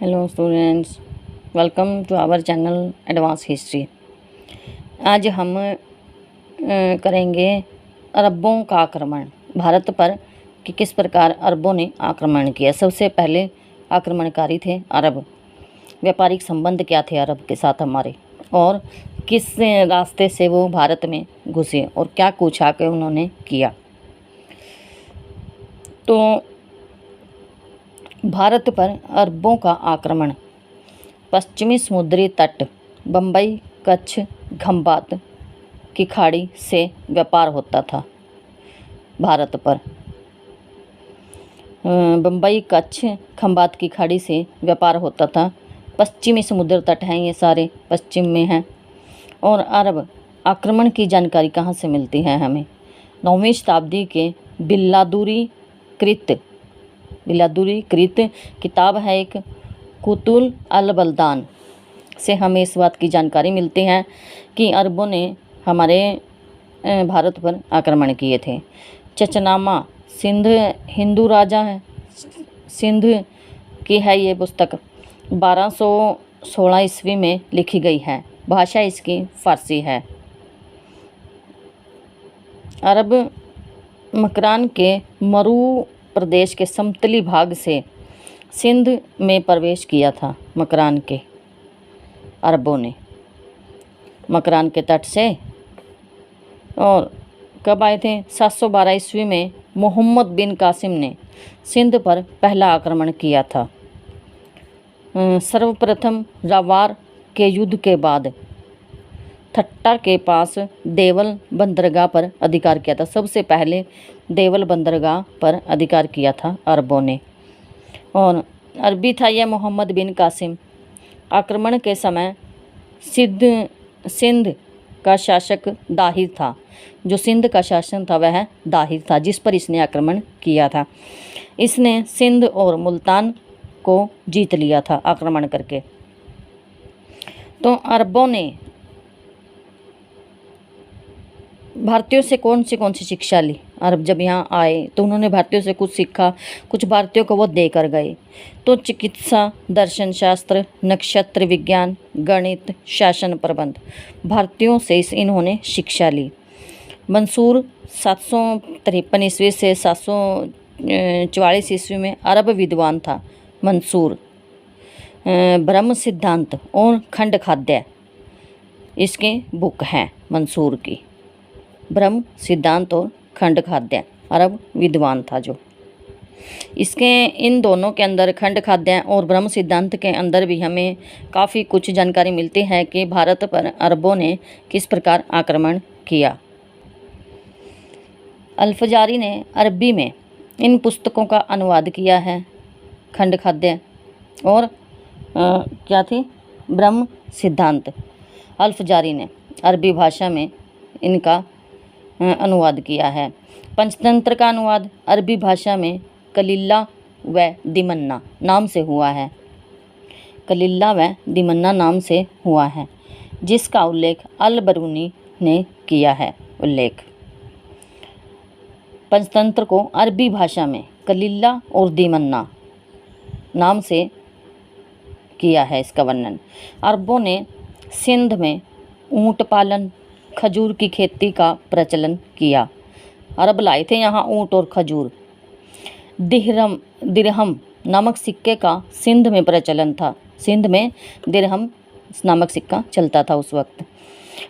Hello students, welcome to our channel advance history. आज हम करेंगे अरबों का आक्रमण भारत पर कि किस प्रकार अरबों ने आक्रमण किया। सबसे पहले आक्रमणकारी थे अरब। व्यापारिक संबंध क्या थे अरब के साथ हमारे, और किस रास्ते से वो भारत में घुसे और क्या कुछ आके उन्होंने किया। तो भारत पर अरबों का आक्रमण। पश्चिमी समुद्री तट, बम्बई, कच्छ, खंबात की खाड़ी से व्यापार होता था भारत पर। बम्बई, कच्छ, खंबात की खाड़ी से व्यापार होता था। पश्चिमी समुद्र तट हैं, ये सारे पश्चिम में हैं। और अरब आक्रमण की जानकारी कहाँ से मिलती है हमें? 9वीं शताब्दी के बिलादुरी कृत किताब है एक, कुतुल अल बलदान से हमें इस बात की जानकारी मिलती है कि अरबों ने हमारे भारत पर आक्रमण किए थे। चचनामा सिंध हिंदू राजा है, सिंध की है ये पुस्तक। 1216 ईस्वी में लिखी गई है। भाषा इसकी फारसी है। अरब मकरान के मरू प्रदेश के समतली भाग से सिंध में प्रवेश किया था। मकरान के अरबों ने मकरान के तट से। और कब आए थे? 712 ईस्वी में मोहम्मद बिन कासिम ने सिंध पर पहला आक्रमण किया था। सर्वप्रथम रावार के युद्ध के बाद थट्टा के पास देवल बंदरगाह पर अधिकार किया था। सबसे पहले देवल बंदरगाह पर अधिकार किया था अरबों ने। और अरबी था यह मोहम्मद बिन कासिम। आक्रमण के समय सिंध का शासक दाहिर था। जो सिंध का शासन था वह दाहिर था, जिस पर इसने आक्रमण किया था। इसने सिंध और मुल्तान को जीत लिया था आक्रमण करके। तो अरबों ने भारतीयों से कौन सी शिक्षा ली? अरब जब यहाँ आए तो उन्होंने भारतीयों से कुछ सीखा, कुछ भारतीयों को वो देकर गए। तो चिकित्सा, दर्शन शास्त्र, नक्षत्र विज्ञान, गणित, शासन प्रबंध, भारतीयों से इन्होंने शिक्षा ली। मंसूर 753 ईस्वी से 744 ईस्वी में अरब विद्वान था मंसूर। ब्रह्म सिद्धांत और खंड खाद्य इसके बुक हैं मंसूर की। ब्रह्म सिद्धांत और खंड खाद्य, अरब विद्वान था जो। इसके इन दोनों के अंदर, खंड खाद्य और ब्रह्म सिद्धांत के अंदर भी हमें काफ़ी कुछ जानकारी मिलती है कि भारत पर अरबों ने किस प्रकार आक्रमण किया। अल्फजारी ने अरबी में इन पुस्तकों का अनुवाद किया है। खंड खाद्य और क्या थी? ब्रह्म सिद्धांत। अल्फजारी ने अरबी भाषा में इनका अनुवाद किया है। पंचतंत्र का अनुवाद अरबी भाषा में कलिल्ला व दिमन्ना नाम से हुआ है। कलिल्ला व दिमन्ना नाम से हुआ है, जिसका उल्लेख अल बरूनी ने किया है। पंचतंत्र को अरबी भाषा में कलिल्ला और दिमन्ना नाम से किया है इसका वर्णन। अरबों ने सिंध में ऊंट पालन, खजूर की खेती का प्रचलन किया। अरब लाए थे यहाँ ऊंट और खजूर। दिरहम नामक सिक्के का सिंध में प्रचलन था। सिंध में दिरहम नामक सिक्का चलता था उस वक्त।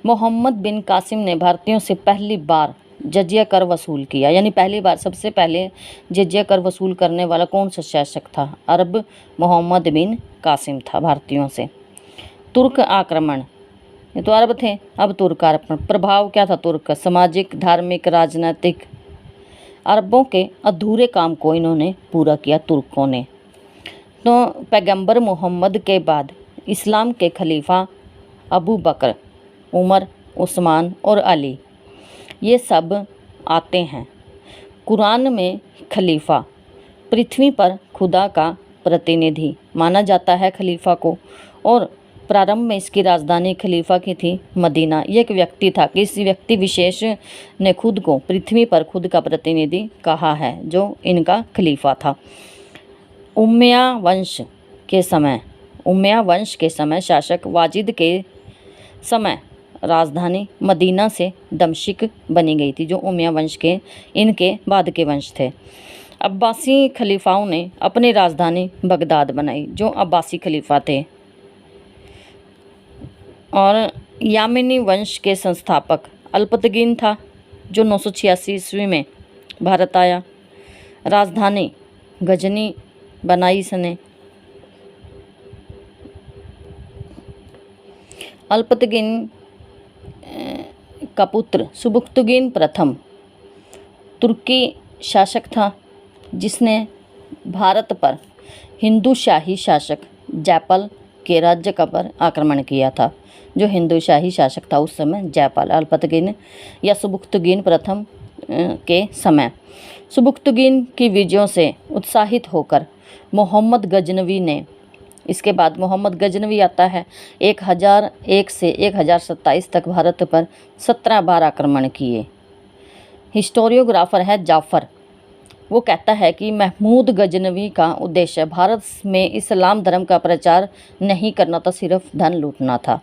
मोहम्मद बिन कासिम ने भारतीयों से पहली बार जजिया कर वसूल किया। यानी पहली बार, सबसे पहले जजिया कर वसूल करने वाला कौन सा शासक था? अरब मोहम्मद बिन कासिम था भारतीयों से। तुर्क आक्रमण, ये तो अरब थे, अब तुर्क आक्रमण। प्रभाव क्या था तुर्क का? सामाजिक, धार्मिक, राजनीतिक। अरबों के अधूरे काम को इन्होंने पूरा किया तुर्कों ने। तो पैगंबर मोहम्मद के बाद इस्लाम के खलीफा अबू बकर, उमर, उस्मान और अली, ये सब आते हैं। कुरान में खलीफा पृथ्वी पर खुदा का प्रतिनिधि माना जाता है खलीफा को। और प्रारंभ में इसकी राजधानी खलीफा की थी मदीना। ये एक व्यक्ति था, किसी व्यक्ति विशेष ने खुद को पृथ्वी पर खुद का प्रतिनिधि कहा है, जो इनका खलीफा था। उम्मया वंश के समय, उमैया वंश के समय शासक वाजिद के समय राजधानी मदीना से दमिश्क बनी गई थी, जो उमैया वंश के इनके बाद के वंश थे। अब्बासी खलीफाओं ने अपनी राजधानी बगदाद बनाई, जो अब्बासी खलीफा थे। और यामिनी वंश के संस्थापक अल्पतगीन था, जो 986 ईस्वी में भारत आया। राजधानी गजनी बनाई इसने। अल्पतगीन का पुत्र सुबुक्तगीन प्रथम तुर्की शासक था, जिसने भारत पर हिंदू शाही शासक जयपाल के राज्य का पर आक्रमण किया था। जो हिंदू शाही शासक था उस समय जयपाल, अल्पतगीन या सुबुक्तगीन प्रथम के समय। सुबुक्तगीन की विजयों से उत्साहित होकर मोहम्मद गजनवी ने, इसके बाद मोहम्मद गजनवी आता है, 1001 से 1027 तक भारत पर 17 बार आक्रमण किए। हिस्टोरियोग्राफर है जाफ़र, वो कहता है कि महमूद गजनवी का उद्देश्य भारत में इस्लाम धर्म का प्रचार नहीं करना था, सिर्फ धन लूटना था।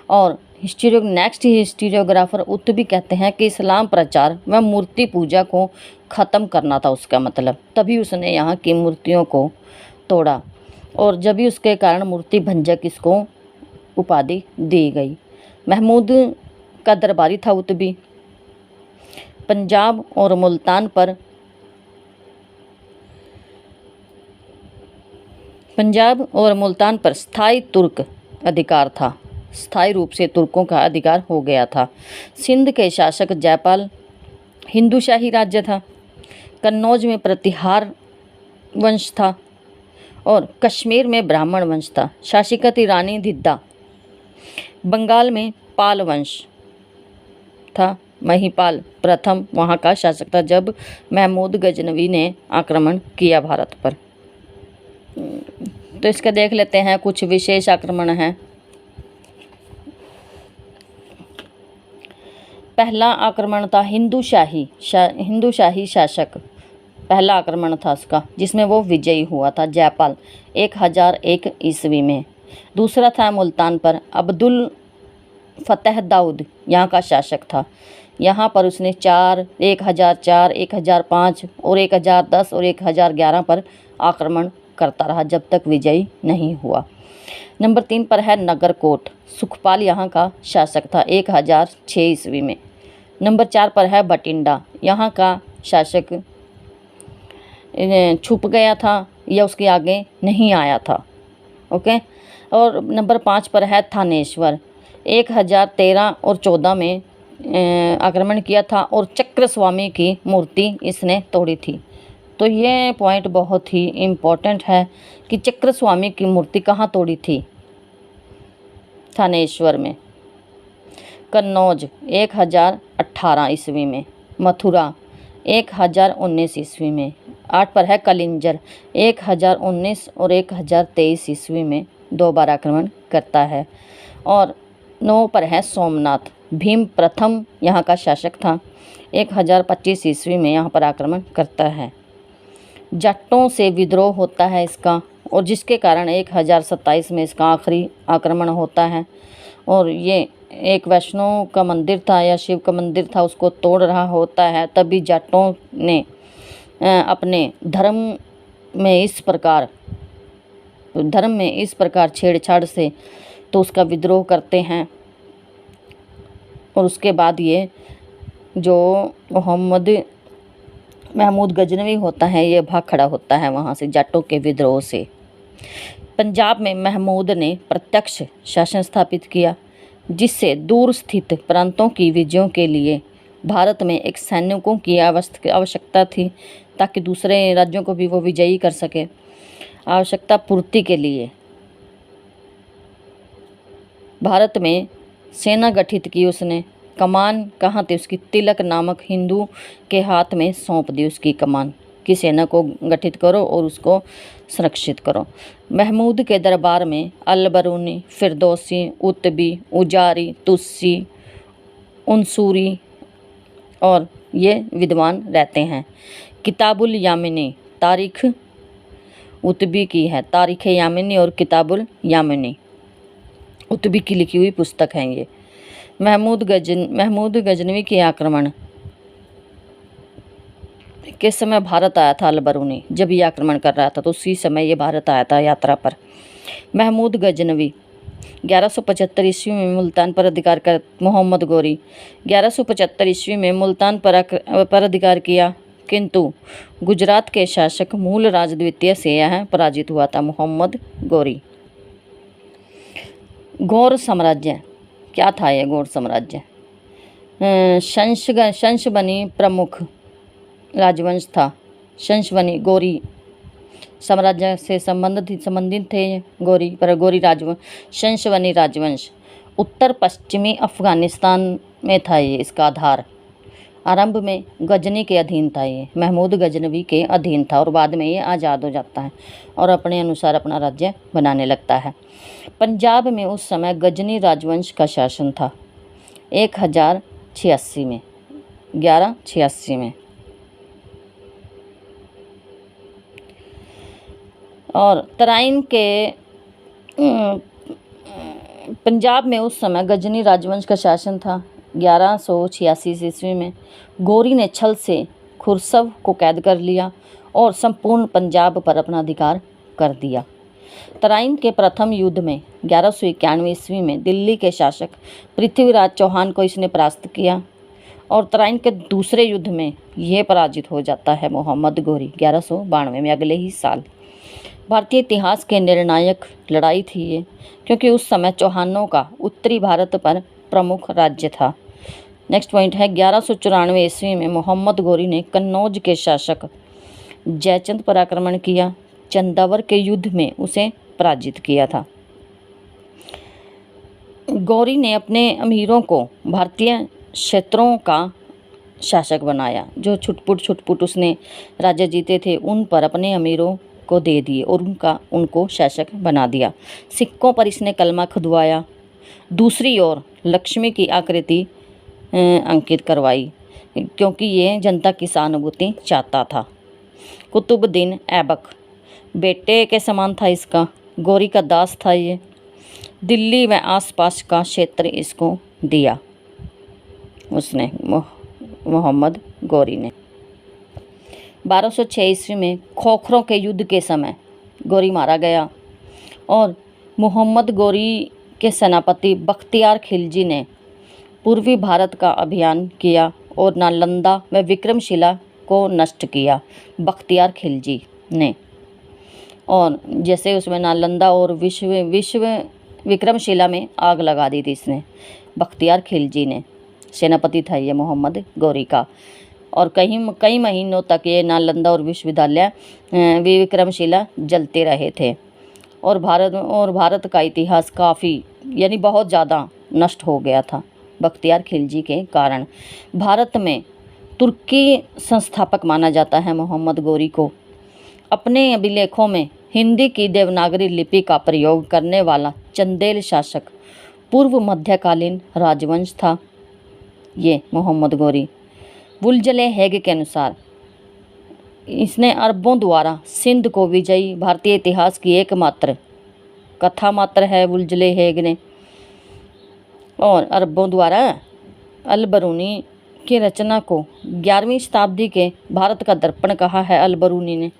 और हिस्टोरियोग्राफर उत्तबी कहते हैं कि इस्लाम प्रचार व मूर्ति पूजा को ख़त्म करना था उसका मतलब, तभी उसने यहाँ की मूर्तियों को तोड़ा और जब भी उसके कारण मूर्ति भंजक इसको उपाधि दी गई। महमूद का दरबारी था उत्तबी। पंजाब और मुल्तान पर स्थायी तुर्क अधिकार था, स्थायी रूप से तुर्कों का अधिकार हो गया था। सिंध के शासक जयपाल हिंदू शाही राज्य था। कन्नौज में प्रतिहार वंश था और कश्मीर में ब्राह्मण वंश था। शासिका थी रानी धिद्दा। बंगाल में पाल वंश था। महिपाल प्रथम वहाँ का शासक था जब महमूद गजनवी ने आक्रमण किया भारत पर। तो इसका देख लेते हैं, कुछ विशेष आक्रमण हैं। पहला आक्रमण था हिंदू शाही शासक, पहला आक्रमण था उसका, जिसमें वो विजयी हुआ था जयपाल 1001 ईस्वी में। दूसरा था मुल्तान पर अब्दुल फतेह दाऊद, यहाँ का शासक था। यहाँ पर उसने 1004, 1005 और 1010 और 1011 पर आक्रमण करता रहा जब तक विजयी नहीं हुआ। नंबर 3 पर है नगरकोट, सुखपाल यहाँ का शासक था 1006 ईस्वी में। नंबर 4 पर है बठिंडा, यहाँ का शासक छुप गया था या उसके आगे नहीं आया था। ओके। और नंबर 5 पर है थानेश्वर, 1013 और 14 में आक्रमण किया था और चक्र स्वामी की मूर्ति इसने तोड़ी थी। तो ये पॉइंट बहुत ही इम्पोर्टेंट है कि चक्र स्वामी की मूर्ति कहाँ तोड़ी थी? थानेश्वर में। कन्नौज 1018 ईस्वी में। मथुरा 1019 ईस्वी में। 8 पर है कलिंजर, 1019 और 1023 ईस्वी में 2 बार आक्रमण करता है। और 9 पर है सोमनाथ, भीम प्रथम यहाँ का शासक था, 1025 ईस्वी में यहाँ पर आक्रमण करता है। जट्टों से विद्रोह होता है इसका, और जिसके कारण 1027 में इसका आखिरी आक्रमण होता है। और ये एक वैष्णव का मंदिर था या शिव का मंदिर था, उसको तोड़ रहा होता है, तभी जट्टों ने अपने धर्म में इस प्रकार छेड़छाड़ से तो उसका विद्रोह करते हैं। और उसके बाद ये जो महमूद गजनवी होता है ये भाग खड़ा होता है वहाँ से जाटों के विद्रोह से। पंजाब में महमूद ने प्रत्यक्ष शासन स्थापित किया, जिससे दूर स्थित प्रांतों की विजयों के लिए भारत में एक सैनिकों की आवश्यकता थी, ताकि दूसरे राज्यों को भी वो विजयी कर सके। आवश्यकता पूर्ति के लिए भारत में सेना गठित की उसने। कमान कहाँ थी उसकी? तिलक नामक हिंदू के हाथ में सौंप दी उसकी कमान कि सेना को गठित करो और उसको संरक्षित करो। महमूद के दरबार में अल-बरूनी, फिरदौसी, उत्बी, उजारी, तुस्सी, उनसूरी और ये विद्वान रहते हैं। किताबुल यामिनी तारीख उतबी की है। तारीख़ यामिनी और किताबुल यामिनी उतबी की लिखी हुई पुस्तक है ये। महमूद गजनवी के आक्रमण किस समय भारत आया था अल-बरूनी? जब ये आक्रमण कर रहा था तो उसी समय ये भारत आया था यात्रा पर। महमूद गजनवी 1175 ईस्वी में मुल्तान पर अधिकार कर मोहम्मद गोरी 1175 ईस्वी में मुल्तान पर अधिकार किया, किंतु गुजरात के शासक मूल राज द्वितीय से यह पराजित हुआ था। मोहम्मद गोरी। गौर साम्राज्य क्या था? ये गौर साम्राज्य शंशबनी प्रमुख राजवंश था। शंशबनी गौरी साम्राज्य से संबंधित थे गोरी राजवंश। शंशबनी राजवंश उत्तर पश्चिमी अफगानिस्तान में था। ये इसका आधार आरंभ में गजनी के अधीन था। ये महमूद गजनवी के अधीन था और बाद में ये आज़ाद हो जाता है और अपने अनुसार अपना राज्य बनाने लगता है। पंजाब में उस समय गजनी राजवंश का शासन था 1186 में 1186 में। और तराइन के पंजाब में उस समय गजनी राजवंश का शासन था 1186 ईस्वी में। गोरी ने छल से खुरसव को कैद कर लिया और संपूर्ण पंजाब पर अपना अधिकार कर दिया। तराइन के प्रथम युद्ध में 1191 ईस्वी में दिल्ली के शासक पृथ्वीराज चौहान को इसने परास्त किया और तराइन के दूसरे युद्ध में यह पराजित हो जाता है मोहम्मद गोरी 1192 में, अगले ही साल। भारतीय इतिहास के निर्णायक लड़ाई थी ये, क्योंकि उस समय चौहानों का उत्तरी भारत पर प्रमुख राज्य था। नेक्स्ट पॉइंट है 1194 ईस्वी में मोहम्मद गोरी ने कन्नौज के शासक जयचंद पर आक्रमण किया। चंदावर के युद्ध में उसे पराजित किया था। गौरी ने अपने अमीरों को भारतीय क्षेत्रों का शासक बनाया। जो छुटपुट उसने राज्य जीते थे उन पर अपने अमीरों को दे दिए और उनको शासक बना दिया। सिक्कों पर इसने कलमा खुदवाया। दूसरी ओर लक्ष्मी की आकृति अंकित करवाई, क्योंकि ये जनता की सहानुभूति चाहता था। कुतुबुद्दीन ऐबक बेटे के समान था इसका, गोरी का दास था ये। दिल्ली व आसपास का क्षेत्र इसको दिया उसने, मोहम्मद गोरी ने। 1206 ईस्वी में खोखरों के युद्ध के समय गोरी मारा गया और मोहम्मद गोरी के सेनापति बख्तियार खिलजी ने पूर्वी भारत का अभियान किया और नालंदा व विक्रमशिला को नष्ट किया। बख्तियार खिलजी ने, और जैसे उसमें नालंदा और विश्व विक्रमशिला में आग लगा दी थी इसने, बख्तियार खिलजी ने। सेनापति था ये मोहम्मद गोरी का। और कई महीनों तक ये नालंदा और विश्वविद्यालय विक्रमशिला जलते रहे थे और भारत का इतिहास काफ़ी यानी बहुत ज़्यादा नष्ट हो गया था बख्तियार खिलजी के कारण। भारत में तुर्की संस्थापक माना जाता है मोहम्मद गोरी को। अपने अभिलेखों में हिंदी की देवनागरी लिपि का प्रयोग करने वाला चंदेल शासक पूर्व मध्यकालीन राजवंश था ये मोहम्मद गोरी। वुलजले हेग के अनुसार इसने अरबों द्वारा सिंध को विजयी भारतीय इतिहास की एकमात्र कथा मात्र है वुलजले हेग ने, और अरबों द्वारा अल-बरूनी की रचना को 11वीं शताब्दी के भारत का दर्पण कहा है अल-बरूनी ने।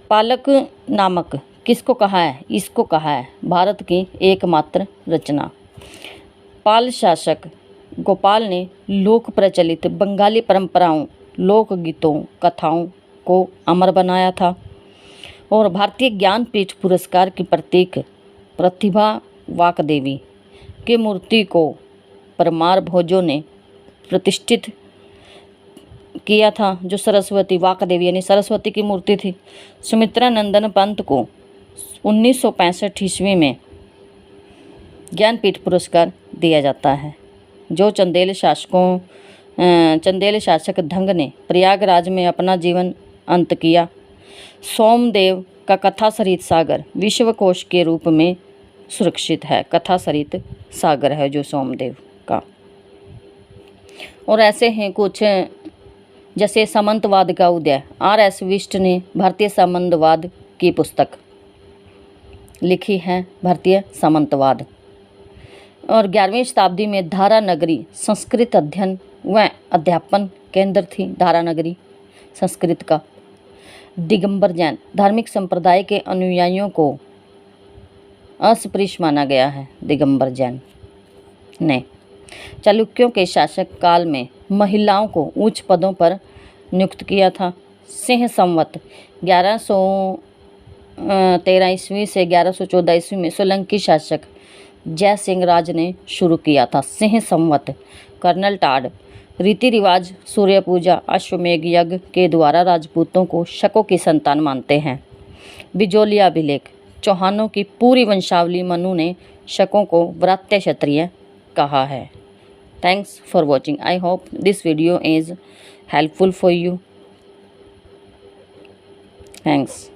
पालक नामक किसको कहा है? इसको कहा है भारत की एकमात्र रचना। पाल शासक गोपाल ने लोक प्रचलित बंगाली परंपराओं, लोकगीतों, कथाओं को अमर बनाया था और भारतीय ज्ञानपीठ पुरस्कार की प्रतीक प्रतिभा वाकदेवी की मूर्ति को परमार भोजों ने प्रतिष्ठित किया था, जो सरस्वती वाकदेवी यानी सरस्वती की मूर्ति थी। सुमित्रा नंदन पंत को 1965 ईस्वी में ज्ञानपीठ पुरस्कार दिया जाता है। जो चंदेल शासक धंग ने प्रयागराज में अपना जीवन अंत किया। सोमदेव का कथा सरित सागर विश्वकोश के रूप में सुरक्षित है। कथा सरित सागर है जो सोमदेव का। और ऐसे हैं कुछ जैसे सामंतवाद का उदय। R.S. विष्ट ने भारतीय सामंतवाद की पुस्तक लिखी है, भारतीय सामंतवाद। और 11वीं शताब्दी में धारा नगरी संस्कृत अध्ययन व अध्यापन केंद्र थी। धारा नगरी संस्कृत का। दिगंबर जैन धार्मिक संप्रदाय के अनुयायियों को अस्पृश्य माना गया है। दिगंबर जैन ने चालुक्यों के शासक काल में महिलाओं को उच्च पदों पर नियुक्त किया था। सिंह संवत 1113 ईस्वी से 1114 ईस्वी में सोलंकी शासक जय सिंह राज ने शुरू किया था। सिंह संवत। कर्नल टाड रीति रिवाज, सूर्य पूजा, अश्वमेघ यज्ञ के द्वारा राजपूतों को शकों की संतान मानते हैं। बिजोलिया अभिलेख चौहानों की पूरी वंशावली मनु ने शकों को व्रात्य क्षत्रिय कहा है। Thanks for watching. I hope this video is helpful for you. Thanks.